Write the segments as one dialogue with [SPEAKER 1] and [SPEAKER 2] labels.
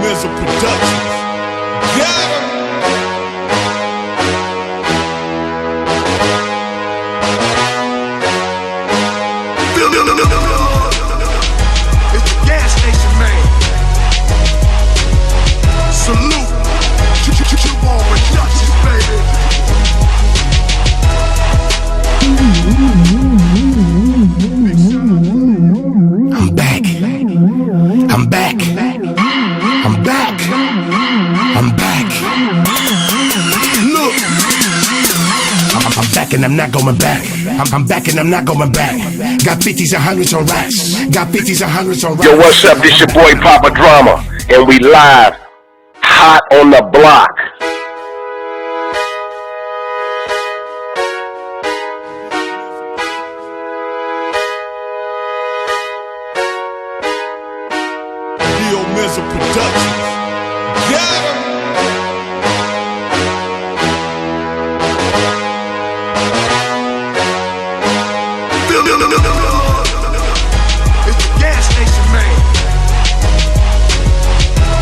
[SPEAKER 1] Production. Got him. It's the gas station man. Salute. You want Productions, baby. I'm back. I'm back. I'm back. I'm back. Look. I'm back and I'm not going back. I'm back and I'm not going back. Got 50s and 100s on racks. Got 50s and 100s on racks.
[SPEAKER 2] Yo, what's up? This your boy PAPADRAMA, and we live, hot on the block.
[SPEAKER 1] Production. Got him. It's the gas station man.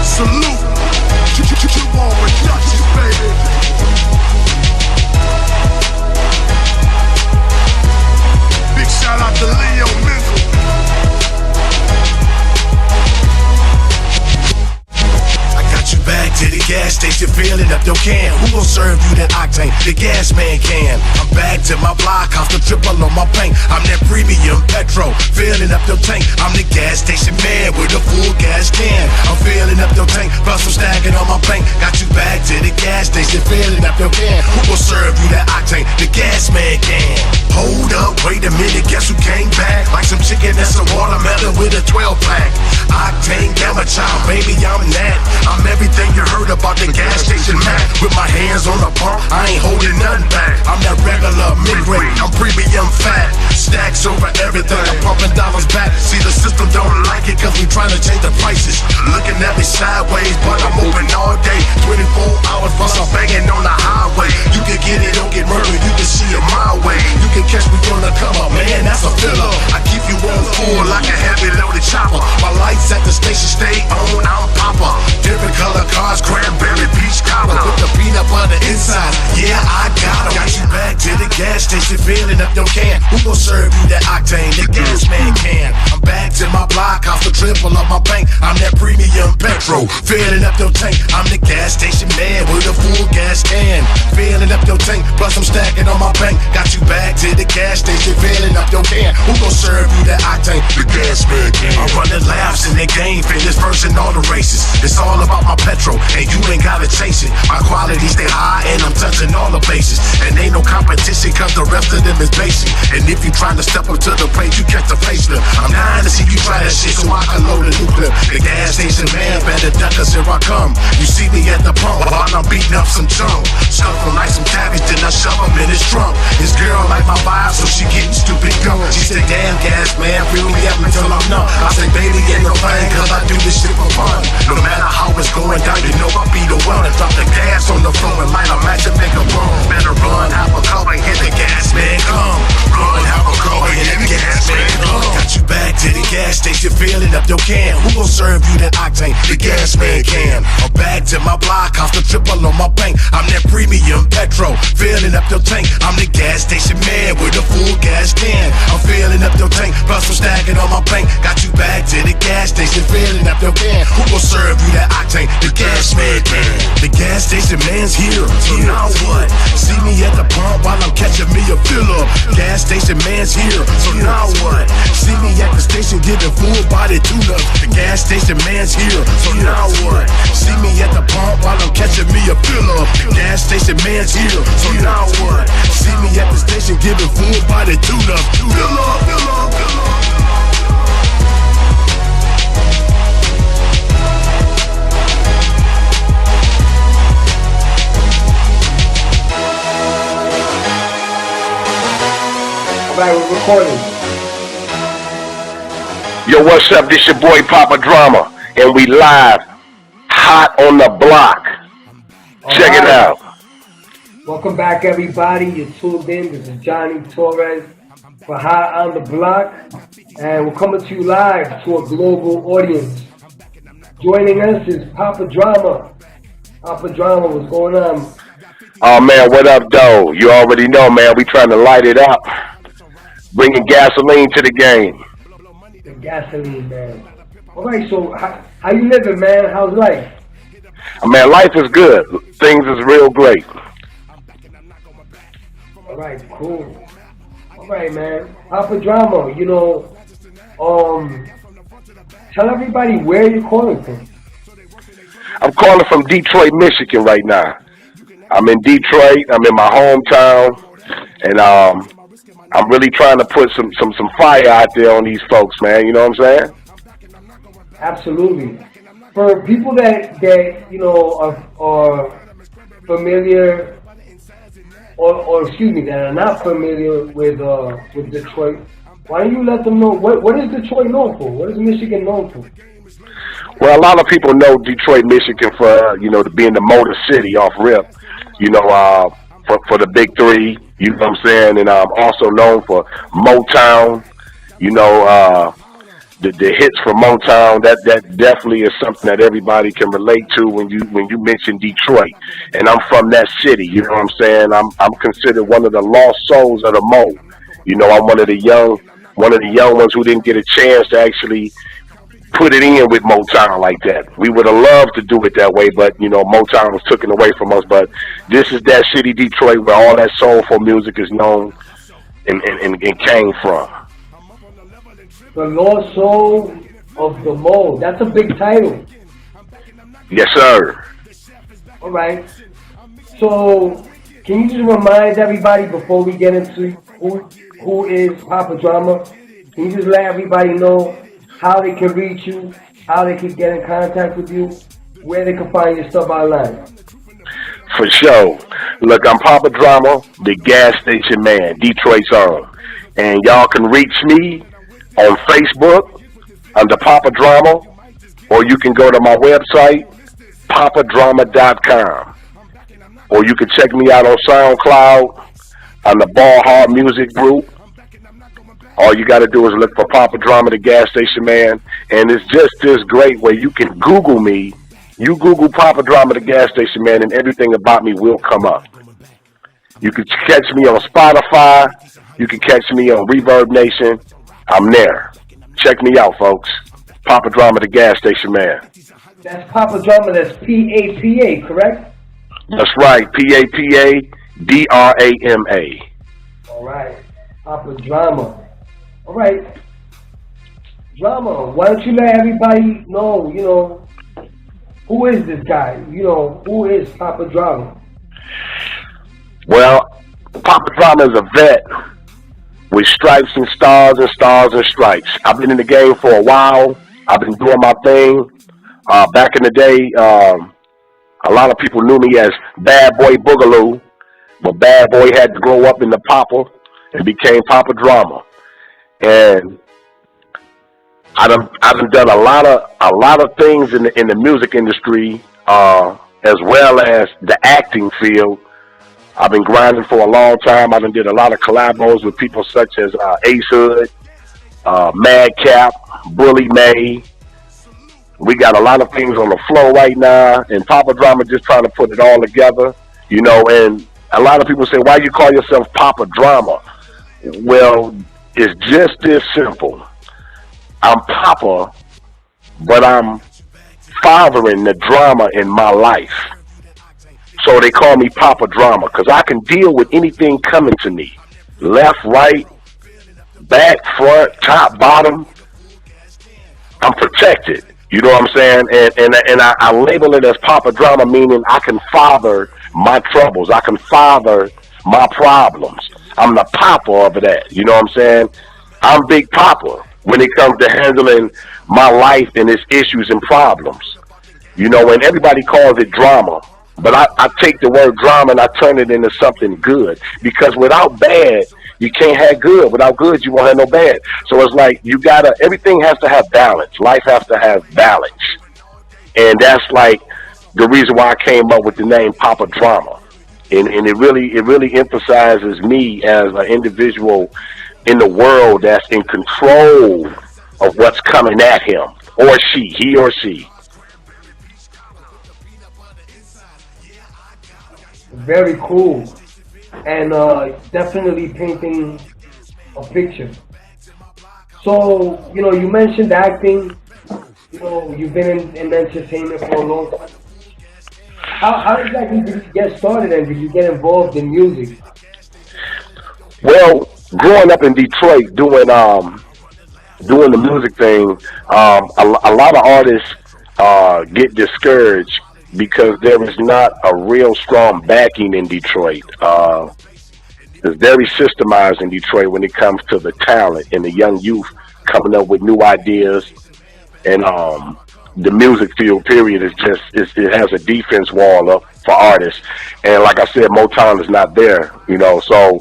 [SPEAKER 1] Salute. You want Productions, baby. Big shout out to Leo Menzel. Back to the gas station, filling up your can. Who gon' serve you that octane? The gas man can. I'm back to my block, off the triple on my paint. I'm that premium petrol, filling up your tank. I'm the gas station man with a full gas can. I'm filling up your tank, plus I'm stacking on my paint. Got you back to the gas station, filling up your can. Who gon' serve you that octane? The gas man can. Hold up, wait a minute, guess who came back? Like some chicken and some watermelon with a 12-pack. Octane gamma child, baby, I'm that. I'm everything you heard about the gas station man. With my hands on the pump, I ain't holding nothing back. I'm that regular mid-rate, I'm premium fat. Stacks over everything, I'm pumping dollars back. See, the system don't like it cause we trying to change the prices. Looking at me sideways, but I'm open all day. 24 hours plus I'm banging on the highway. You can get it, don't get murdered, you can see it my way. You can catch me on the come up, man, that's a filler. I keep you on full like a heavy loaded chopper. My lights at the station stay on, I'm popper. Different color cars, cranberry, peach cobbler. Put the peanut butter inside, yeah, I got 'em. Got you back to the gas station, filling up your can. Who gon' serve you that octane? The gas man can. I'm back to my block, off the triple of my bank. I'm that premium petrol, filling up your tank. I'm the gas station man with a full gas can. Filling up your tank, plus I'm stacking on my bank. Got you back to the gas station, filling up your can. Who gon' serve you that octane? The gas man can. I'm running laps in the game, finish first in all the races. It's all about my petrol, and you ain't gotta chase it. My quality stay high, and I'm touching all the bases. And ain't no competition, cause the rest of them is basic. And if you trying to step up to the plate, you catch the facelift. I'm dying to see you try that shit, so I can load a new clip. The gas station man, better duck us here I come. You see me at the pump, while I'm beating up some chunk. Stuff him like some cabbage, then I shove him in his trunk. His girl like my vibe, so she getting stupid dumb. She said, damn gas man, fill me up until I'm numb. I say, baby, ain't no thing, cause I do this shit for fun. No matter how it's going down, you know I'll be the one to drop the gas on the floor and light a match and make a run. Better run, have a cover, hit the gas man, come. Run, have a cover, hit the gas man, come. Got you back to the gas station, filling up your can. Who gon' serve you that octane? The gas man can. I'm back to my block, off the triple on my bank. I'm that premium petrol, filling up your tank. I'm the gas station man with a full gas can. I'm filling up your tank, plus I'm stacking on my bank. Got you back to the gas station, filling up your can. Who gon' serve you that octane? The gas man can. The gas station man's here, so now what? See me at the pump while I'm catching me a fill up. Gas station man's here, so now what? See me at the station getting full body tune-up. The gas station man's here, so now what? See me at the pump while I'm catching me a fill up. The gas station man's here, so now what? See me at the station giving full body tune-up. Fill up, fill up, fill up.
[SPEAKER 3] Alright, we're recording.
[SPEAKER 2] Yo, what's up? This your boy PAPADRAMA, and we live, hot on the block. Check it out.
[SPEAKER 3] Welcome back, everybody. You're tuned in. This is Johnny Torres for Hot on the Block, and we're coming to you live to a global audience. Joining us is PAPADRAMA. PAPADRAMA, what's going on?
[SPEAKER 2] Oh man, what up, though? You already know, man. We trying to light it up, bringing gasoline to the game.
[SPEAKER 3] The gasoline, man. All right, so how you living, man? How's life?
[SPEAKER 2] Man, life is good. Things is real great.
[SPEAKER 3] All right, cool. All right, man. PAPADRAMA, tell everybody where you're calling from.
[SPEAKER 2] I'm calling from Detroit, Michigan right now. I'm in Detroit. I'm in my hometown, and I'm really trying to put some fire out there on these folks, man. You know what I'm saying?
[SPEAKER 3] Absolutely. For people that are familiar, or excuse me, that are not familiar with Detroit, why don't you let them know what is Detroit known for? What is Michigan known for?
[SPEAKER 2] Well, a lot of people know Detroit, Michigan for being the Motor City off rip. For the big three. You know what I'm saying? And I'm also known for Motown. The hits from Motown, that definitely is something that everybody can relate to when you mention Detroit. And I'm from that city, you know what I'm saying? I'm considered one of the lost souls of the Mo. I'm one of the young ones who didn't get a chance to actually put it in with Motown like that. We would have loved to do it that way, but Motown was taken away from us. But this is that city, Detroit, where all that soulful music is known and came from.
[SPEAKER 3] The Lost Soul of the Mo. That's a big title.
[SPEAKER 2] Yes, sir.
[SPEAKER 3] All right. So, can you just remind everybody before we get into who is PAPADRAMA? Can you just let everybody know how they can reach you, how they can get in contact with you, where they can find your stuff online?
[SPEAKER 2] For sure. Look, I'm PAPADRAMA, the gas station man, Detroit's own. And y'all can reach me on Facebook under PAPADRAMA, or you can go to my website, papadrama.com. Or you can check me out on SoundCloud on the Ball Hard Music Group. All you got to do is look for PAPADRAMA, the gas station man, and it's just this great way. You can Google me. You Google PAPADRAMA, the gas station man, and everything about me will come up. You can catch me on Spotify. You can catch me on Reverb Nation. I'm there. Check me out, folks. PAPADRAMA, the gas station man.
[SPEAKER 3] That's PAPADRAMA. That's PAPA, correct?
[SPEAKER 2] That's right. PAPADRAMA.
[SPEAKER 3] All right. PAPADRAMA. All right. Drama, why don't you let everybody know, who is this guy? Who is PAPADRAMA?
[SPEAKER 2] Well, PAPADRAMA is a vet with stripes and stars and stars and stripes. I've been in the game for a while. I've been doing my thing. Back in the day, a lot of people knew me as Bad Boy Boogaloo, but Bad Boy had to grow up in the Papa and became PAPADRAMA. And I've done a lot of things in the music industry, as well as the acting field. I've been grinding for a long time. I've did a lot of collabos with people such as Ace Hood, Madcap, Bully May. We got a lot of things on the floor right now, and PAPADRAMA just trying to put it all together, And a lot of people say, "Why you call yourself PAPADRAMA?" Well, it's just this simple. I'm Papa, but I'm fathering the drama in my life. So they call me PAPADRAMA because I can deal with anything coming to me. Left, right, back, front, top, bottom. I'm protected. You know what I'm saying? And I label it as PAPADRAMA, meaning I can father my troubles. I can father my problems. I'm the papa of that. You know what I'm saying? I'm Big Papa when it comes to handling my life and its issues and problems. And everybody calls it drama. But I take the word drama and I turn it into something good. Because without bad, you can't have good. Without good, you won't have no bad. So it's like everything has to have balance. Life has to have balance. And that's like the reason why I came up with the name PAPADRAMA. And it really emphasizes me as an individual in the world that's in control of what's coming at him or she, he or she.
[SPEAKER 3] Very cool. And definitely painting a picture. So, you mentioned acting. You've been in entertainment for a long time. How exactly did you get started and did you get involved in music?
[SPEAKER 2] Well, growing up in Detroit, doing the music thing, a lot of artists get discouraged because there is not a real strong backing in Detroit. It's very systemized in Detroit when it comes to the talent and the young youth coming up with new ideas. And the music field, period, it has a defense wall up for artists. And like I said, Motown is not there, So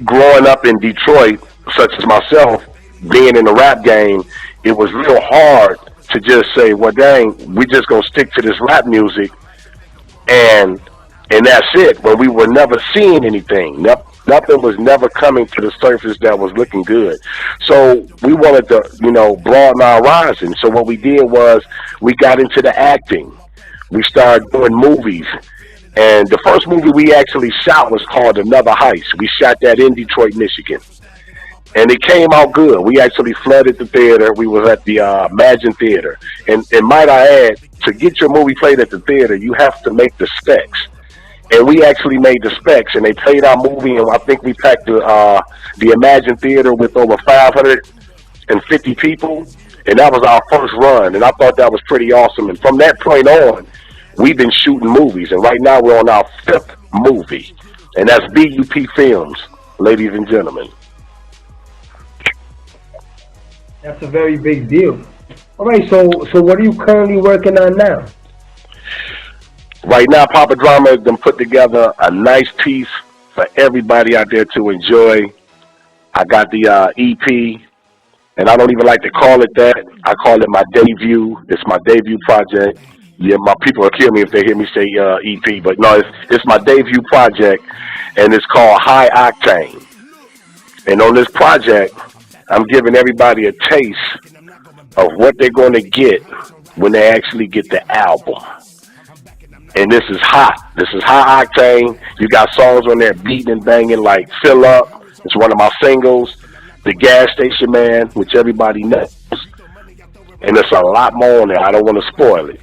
[SPEAKER 2] growing up in Detroit, such as myself, being in the rap game, it was real hard to just say, well, dang, we just gonna stick to this rap music, and and that's it. But we were never seeing anything. Nothing was never coming to the surface that was looking good. So we wanted to, broaden our horizon. So what we did was we got into the acting. We started doing movies. And the first movie we actually shot was called Another Heist. We shot that in Detroit, Michigan. And it came out good. We actually flooded the theater. We was at the Imagine Theater. And might I add, to get your movie played at the theater, you have to make the specs. And we actually made the specs, and they played our movie, and I think we packed the Imagine Theater with over 550 people, and that was our first run, and I thought that was pretty awesome. And from that point on, we've been shooting movies, and right now we're on our fifth movie, and that's BUP Films, ladies and gentlemen.
[SPEAKER 3] That's a very big deal. All right, so what are you currently working on now?
[SPEAKER 2] Right now, Papa Drama has been put together a nice piece for everybody out there to enjoy. I got the EP, and I don't even like to call it that. I call it my debut. It's my debut project. Yeah, my people will kill me if they hear me say EP, but no, it's my debut project, and it's called High Octane. And on this project, I'm giving everybody a taste of what they're going to get when they actually get the album. And this is hot. This is High Octane. You got songs on there beating and banging like Fill Up. It's one of my singles. The Gas Station Man, which everybody knows. And there's a lot more on there. I don't want to spoil it.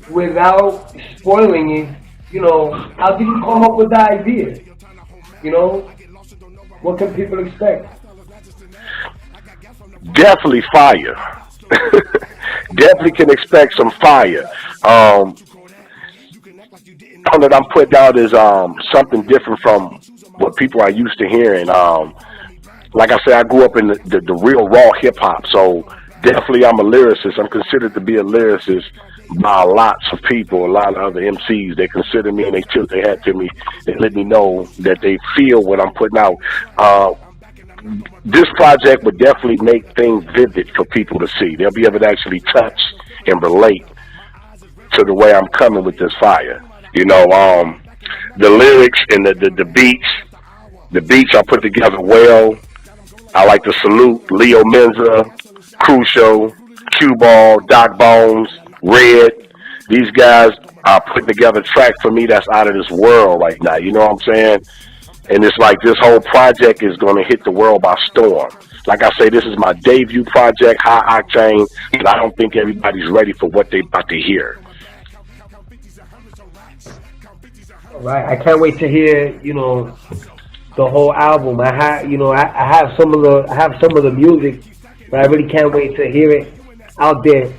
[SPEAKER 3] Without spoiling it, how did you come up with the idea? What can people expect?
[SPEAKER 2] Definitely fire. Definitely can expect some fire. Song that I'm putting out is something different from what people are used to hearing. Like I said, I grew up in the real raw hip hop, so definitely I'm a lyricist. I'm considered to be a lyricist by lots of people, a lot of other MCs. They consider me and they tilt their hat to me. They let me know that they feel what I'm putting out. This project would definitely make things vivid for people to see. They'll be able to actually touch and relate to the way I'm coming with this fire. The lyrics and the beats I put together well. I like to salute Leo Menza, Crucial, Cue Ball, Doc Bones, Red. These guys are putting together a track for me that's out of this world right now. You know what I'm saying? And it's like this whole project is going to hit the world by storm. Like I say, this is my debut project, High Octane, and I don't think everybody's ready for what they're about to hear.
[SPEAKER 3] All right, I can't wait to hear, the whole album. I have some of the music, but I really can't wait to hear it out there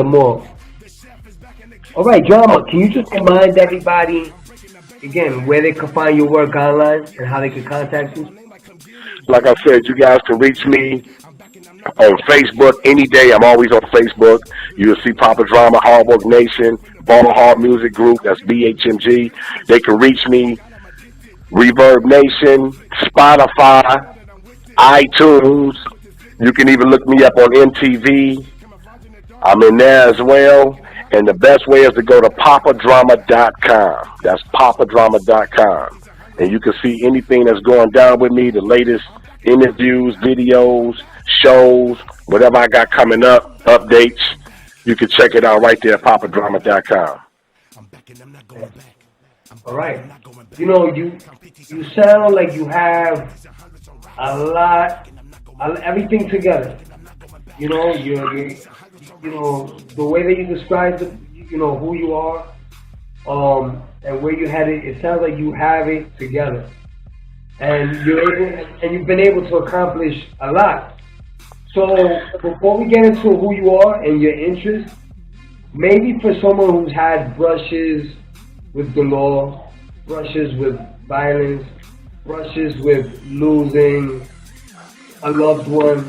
[SPEAKER 3] more. All right, Drama, can you just remind everybody again where they can find your work online and how they can contact you?
[SPEAKER 2] Like I said, you guys can reach me on Facebook any day. I'm always on Facebook. You'll see Papa Drama, Hard Work Nation, Ball Hard Music Group, that's BHMG. They can reach me, Reverb Nation, Spotify, iTunes. You can even look me up on MTV. I'm in there as well. And the best way is to go to papadrama.com. That's papadrama.com. And you can see anything that's going down with me, the latest interviews, videos, shows, whatever I got coming up, updates. You can check it out right there at papadrama.com.
[SPEAKER 3] All right. You know, you sound like you have a lot, everything together. You know, you know, the way that you describe the, you know, who you are, and where you had it. It sounds like you have it together, and you've been able to accomplish a lot. So before we get into who you are and your interests, maybe for someone who's had brushes with the law, brushes with violence, brushes with losing a loved one,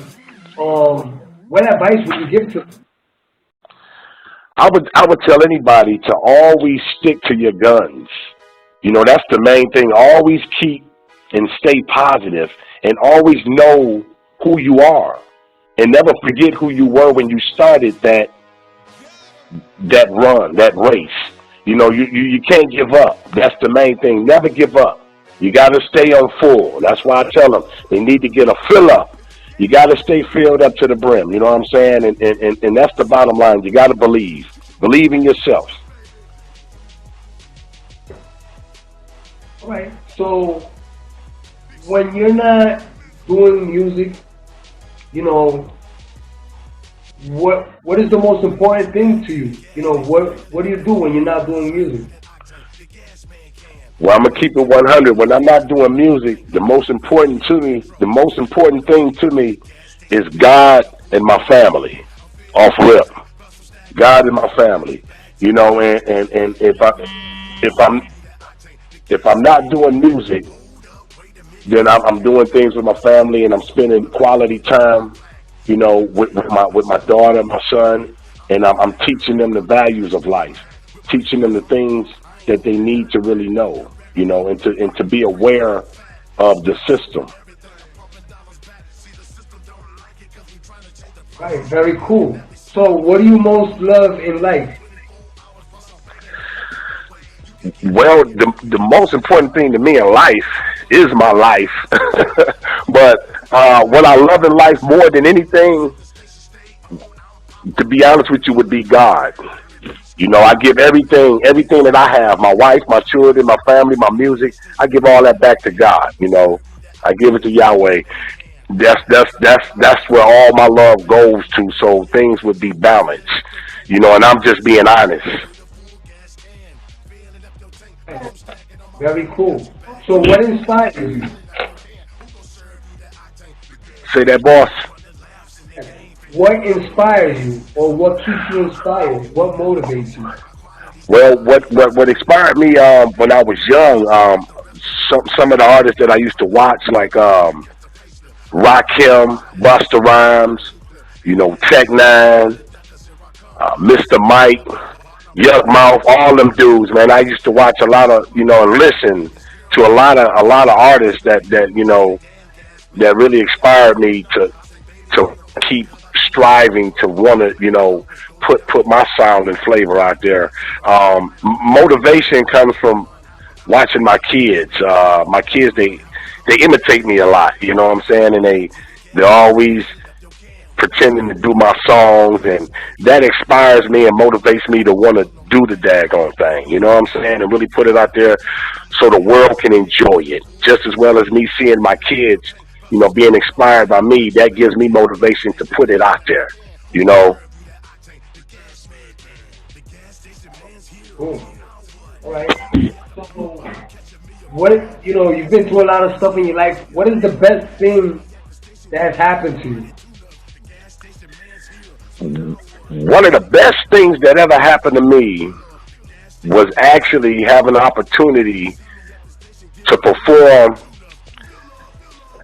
[SPEAKER 3] what advice would you give to them?
[SPEAKER 2] I would tell anybody to always stick to your guns. You know, that's the main thing. Always keep and stay positive, and always know who you are, and never forget who you were when you started that run, that race. You know, you can't give up. That's the main thing. Never give up. You got to stay on full. That's why I tell them they need to get a fill up. You got to stay filled up to the brim. You know what I'm saying? And that's the bottom line. You got to believe. Believe in yourself.
[SPEAKER 3] All right. So when you're not doing music, you know, what is the most important thing to you? You know, what do you do when you're not doing music?
[SPEAKER 2] Well, I'm gonna keep it 100. When I'm not doing music, the most important thing to me is God and my family. Off rip, God and my family. You know, and if I'm not doing music, then I'm doing things with my family, and I'm spending quality time, you know, with my daughter, my son, and I'm teaching them the values of life, teaching them the things that they need to really know, you know, and to be aware of the system.
[SPEAKER 3] Right, very cool. So what do you most love in life?
[SPEAKER 2] Well, the most important thing to me in life is my life. But what I love in life more than anything, to be honest with you, would be God. You know, I give everything that I have, my wife, my children, my family, my music, I give all that back to God. You know, I give it to Yahweh. That's where all my love goes to. So things would be balanced. You know, and I'm just being honest.
[SPEAKER 3] Very cool. So what inspires you?
[SPEAKER 2] Say that, boss.
[SPEAKER 3] What inspires you, or what keeps you inspired? What motivates you?
[SPEAKER 2] Well, what inspired me when I was young, some of the artists that I used to watch, like Rakim, Busta Rhymes, you know, Tech Nine, Mr. Mike, Yuck Mouth, all them dudes, man. I used to watch a lot of, you know, and listen to a lot of artists that you know that really inspired me to keep striving to want to, you know, put my sound and flavor out there. Motivation comes from watching my kids. My kids, they imitate me a lot. You know what I'm saying? And they're always pretending to do my songs, and that inspires me and motivates me to want to do the daggone thing. You know what I'm saying? And really put it out there so the world can enjoy it, just as well as me seeing my kids, you know, being inspired by me. That gives me motivation to put it out there, you know.
[SPEAKER 3] Cool. All right. So, what, you know, you've been through a lot of stuff in your life. What is the best thing that has happened to you?
[SPEAKER 2] One of the best things that ever happened to me was actually having an opportunity to perform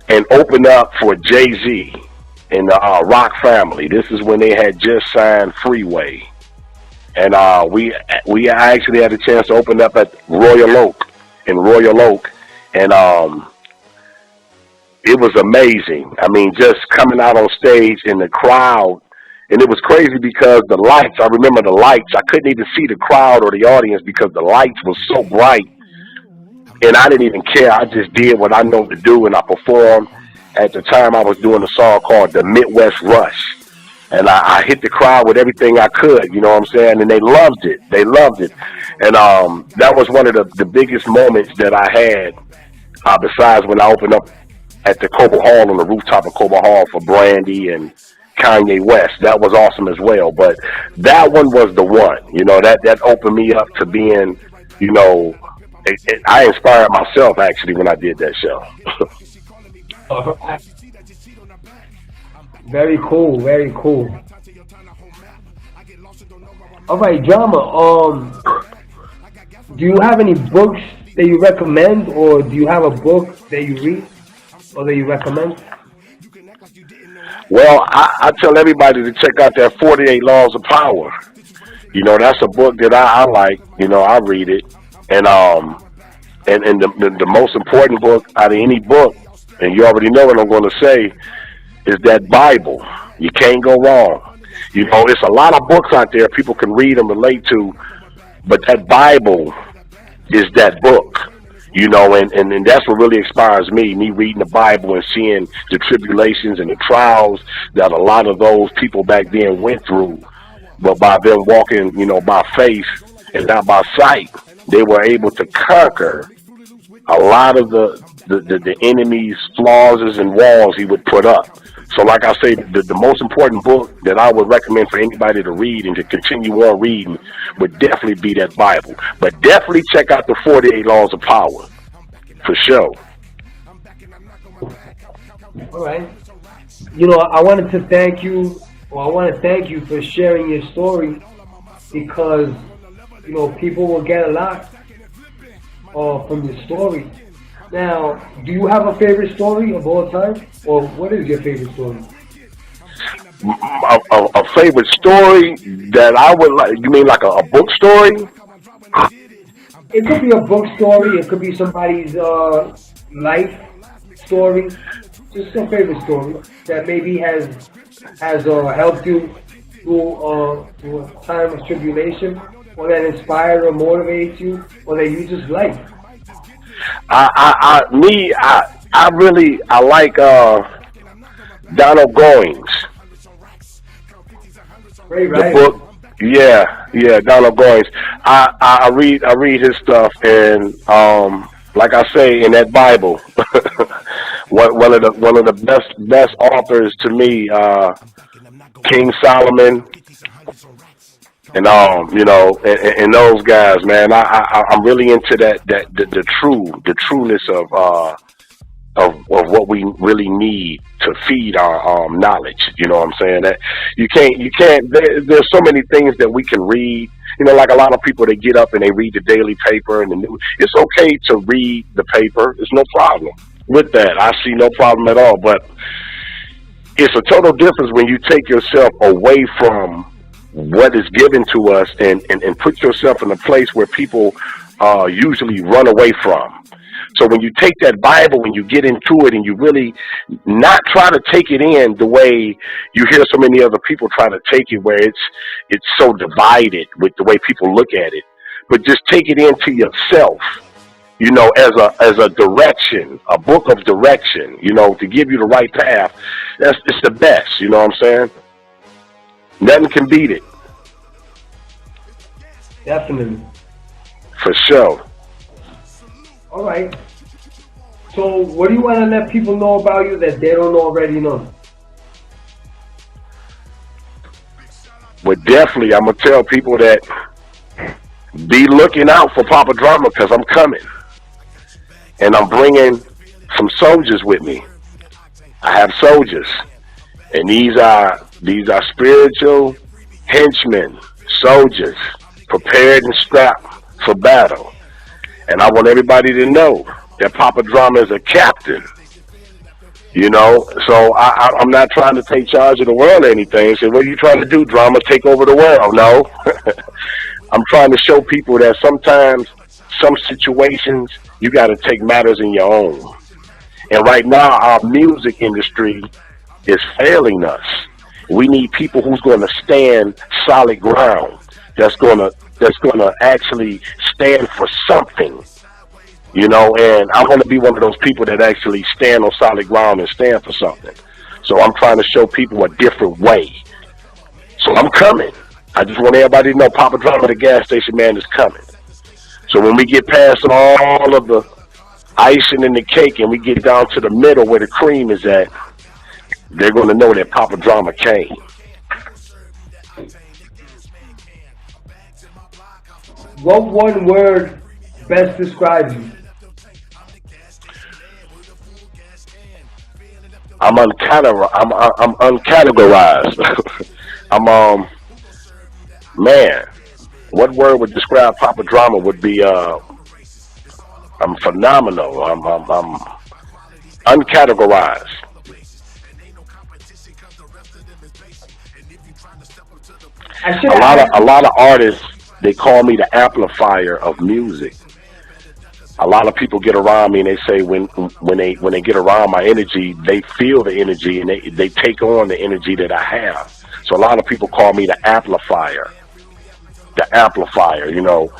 [SPEAKER 2] and open up for Jay-Z and the Rock family. This is when they had just signed Freeway. And we actually had a chance to open up at Royal Oak, and it was amazing. I mean, just coming out on stage in the crowd, and it was crazy because the lights, I remember the lights, I couldn't even see the crowd or the audience because the lights were so bright, and I didn't even care. I just did what I know to do, and I performed. At the time, I was doing a song called The Midwest Rush. and I hit the crowd with everything I could, you know what I'm saying? And they loved it. They loved it. And that was one of the biggest moments that I had, besides when I opened up at the Cobo Hall, on the rooftop of Cobo Hall, for Brandy and Kanye West. That was awesome as well. But that one was the one, you know, that opened me up to being, you know, I inspired myself actually when I did that show.
[SPEAKER 3] Very cool, very cool. All right, Drama. Do you have any books that you recommend, or do you have a book that you read or that you recommend?
[SPEAKER 2] Well, I tell everybody to check out that 48 Laws of Power. You know, that's a book that I like. You know, I read it, and the most important book out of any book, and you already know what I'm going to say, is that Bible. You can't go wrong. You know, it's a lot of books out there people can read and relate to, but that Bible is that book. You know, and that's what really inspires me reading the Bible and seeing the tribulations and the trials that a lot of those people back then went through. But by them walking, you know, by faith and not by sight, they were able to conquer a lot of the enemy's flaws and walls he would put up. So like I say, the most important book that I would recommend for anybody to read and to continue on reading would definitely be that Bible. But definitely check out the 48 Laws of Power, for sure.
[SPEAKER 3] All right. You know, I wanted to thank you, or I want to thank you for sharing your story, because, you know, people will get a lot from your story. Now, do you have a favorite story of all time? Or what is your favorite story?
[SPEAKER 2] A favorite story that I would like, you mean like a book story?
[SPEAKER 3] It could be a book story. It could be somebody's life story. Just a favorite story that maybe has helped you through a time of tribulation, or that inspired or motivates you, or that you just like.
[SPEAKER 2] I like Donald Goings.
[SPEAKER 3] Right.
[SPEAKER 2] The book, yeah, Donald Goings. I read his stuff, and like I say in that Bible, one of the best authors to me, King Solomon. And you know, and those guys, man, I'm really into the trueness of what we really need to feed our knowledge. You know what I'm saying? That you can't. There's so many things that we can read. You know, like a lot of people, they get up and they read the daily paper and the news. It's okay to read the paper. There's no problem with that. I see no problem at all. But it's a total difference when you take yourself away from what is given to us and put yourself in a place where people usually run away from. So when you take that Bible and you get into it and you really not try to take it in the way you hear so many other people try to take it, where it's so divided with the way people look at it, but just take it into yourself, you know, as a direction, a book of direction, you know, to give you the right path. It's the best, you know what I'm saying? Nothing can beat it.
[SPEAKER 3] Definitely.
[SPEAKER 2] For sure.
[SPEAKER 3] All right. So, what do you want to let people know about you that they don't already know?
[SPEAKER 2] But definitely, I'm going to tell people that be looking out for PAPADRAMA, because I'm coming. And I'm bringing some soldiers with me. I have soldiers. And these are spiritual henchmen, soldiers, prepared and strapped for battle. And I want everybody to know that PAPADRAMA is a captain. You know, so I'm not trying to take charge of the world or anything. So what are you trying to do, Drama? Take over the world? No. I'm trying to show people that sometimes, some situations, you got to take matters in your own. And right now, our music industry is failing us. We need people who's going to stand solid ground. That's going to actually stand for something, you know. And I want to be one of those people that actually stand on solid ground and stand for something. So I'm trying to show people a different way. So I'm coming. I just want everybody to know Papa Drama, the gas station man, is coming. So when we get past all of the icing and the cake and we get down to the middle where the cream is at, they're going to know that Papa Drama came.
[SPEAKER 3] What one word best describes you?
[SPEAKER 2] I'm uncategorized. Man, what word would describe Papa Drama would be, I'm phenomenal. I'm uncategorized. A lot of artists, they call me the amplifier of music. A lot of people get around me and they say when they get around my energy, they feel the energy and they take on the energy that I have. So a lot of people call me the amplifier, you know.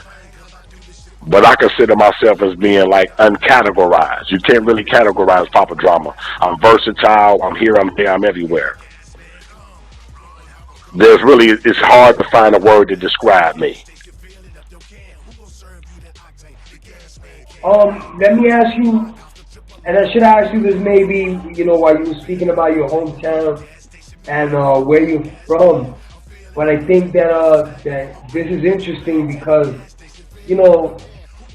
[SPEAKER 2] But I consider myself as being like uncategorized. You can't really categorize Papa Drama. I'm versatile. I'm here. I'm there. I'm everywhere. It's hard to find a word to describe me.
[SPEAKER 3] Let me ask you, and I should ask you this maybe, while you were speaking about your hometown and where you're from. But I think that this is interesting because,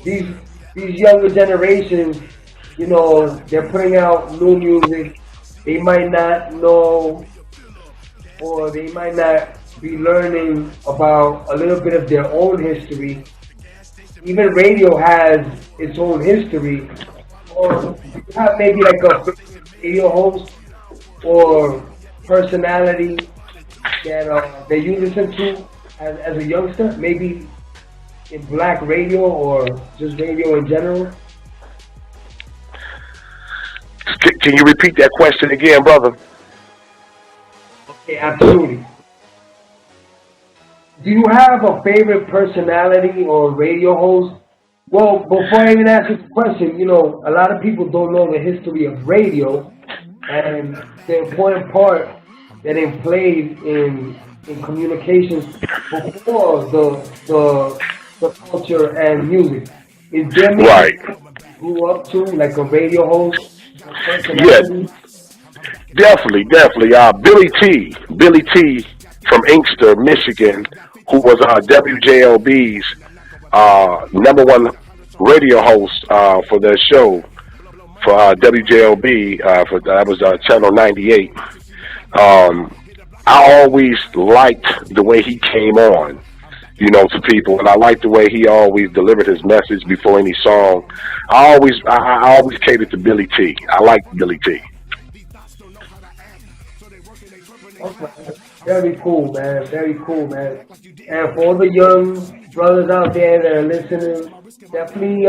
[SPEAKER 3] these younger generations, they're putting out new music. They might not know, or they might not be learning about a little bit of their own history. Even radio has its own history. Or you have maybe like a radio host or personality that you listen to as a youngster, maybe in black radio or just radio in general.
[SPEAKER 2] Can you repeat that question again, brother?
[SPEAKER 3] Okay, absolutely. Do you have a favorite personality or radio host? Well, before I even ask you the question, a lot of people don't know the history of radio and the important part that it played in communications before the culture and music. Is there maybe
[SPEAKER 2] right?
[SPEAKER 3] Grew up to like a radio host?
[SPEAKER 2] Yeah, definitely. Billy T from Inkster, Michigan, who was WJLB's #1 radio host for their show for WJLB. That was Channel 98. I always liked the way he came on, to people, and I liked the way he always delivered his message before any song. I always catered to Billy T. I liked Billy T.
[SPEAKER 3] Okay. Very cool, man. Very cool, man. And for all the young brothers out there that are listening, definitely,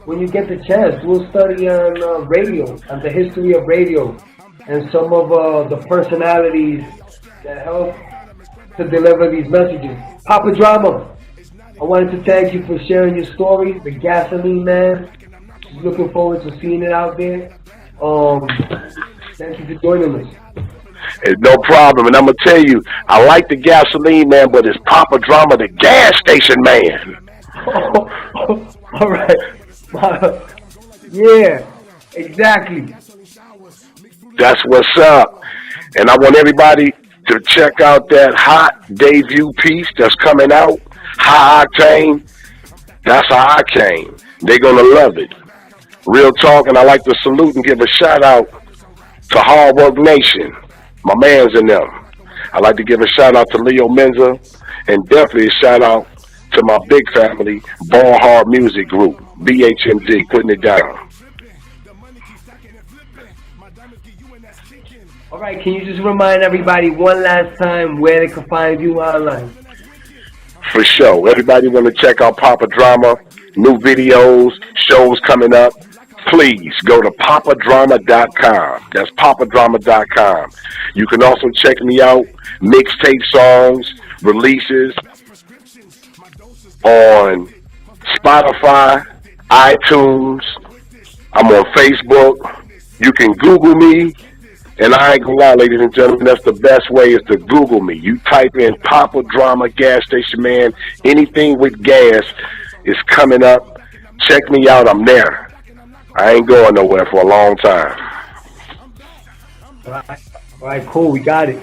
[SPEAKER 3] when you get the chance, we'll study on radio, and the history of radio, and some of the personalities that help to deliver these messages. Papa Drama, I wanted to thank you for sharing your story, the Gasoline Man. Just looking forward to seeing it out there. Thank you for joining us.
[SPEAKER 2] It's no problem, and I'm gonna tell you, I like the Gasoline Man, but it's Papa Drama, the gas station man.
[SPEAKER 3] All right. Yeah, exactly.
[SPEAKER 2] That's what's up. And I want everybody to check out that hot debut piece that's coming out, High Octane. That's how I came. They're gonna love it. Real talk, and I like to salute and give a shout out to Hard Work Nation. My man's in them. I'd like to give a shout out to Leo Menza, and definitely a shout out to my big family, Ball Hard Music Group, BHMG, putting it down.
[SPEAKER 3] All right, can you just remind everybody one last time where they can find you online?
[SPEAKER 2] For sure. Everybody want to check out Papa Drama, new videos, shows coming up. Please go to papadrama.com. That's papadrama.com. You can also check me out, mixtape songs, releases on Spotify, iTunes. I'm on Facebook. You can Google me, And I ain't gonna lie, ladies and gentlemen, that's the best way is to Google me. You type in Papa Drama gas station man, anything with gas is coming up. Check me out, I'm there. I ain't going nowhere for a long time.
[SPEAKER 3] All right, cool, we got it.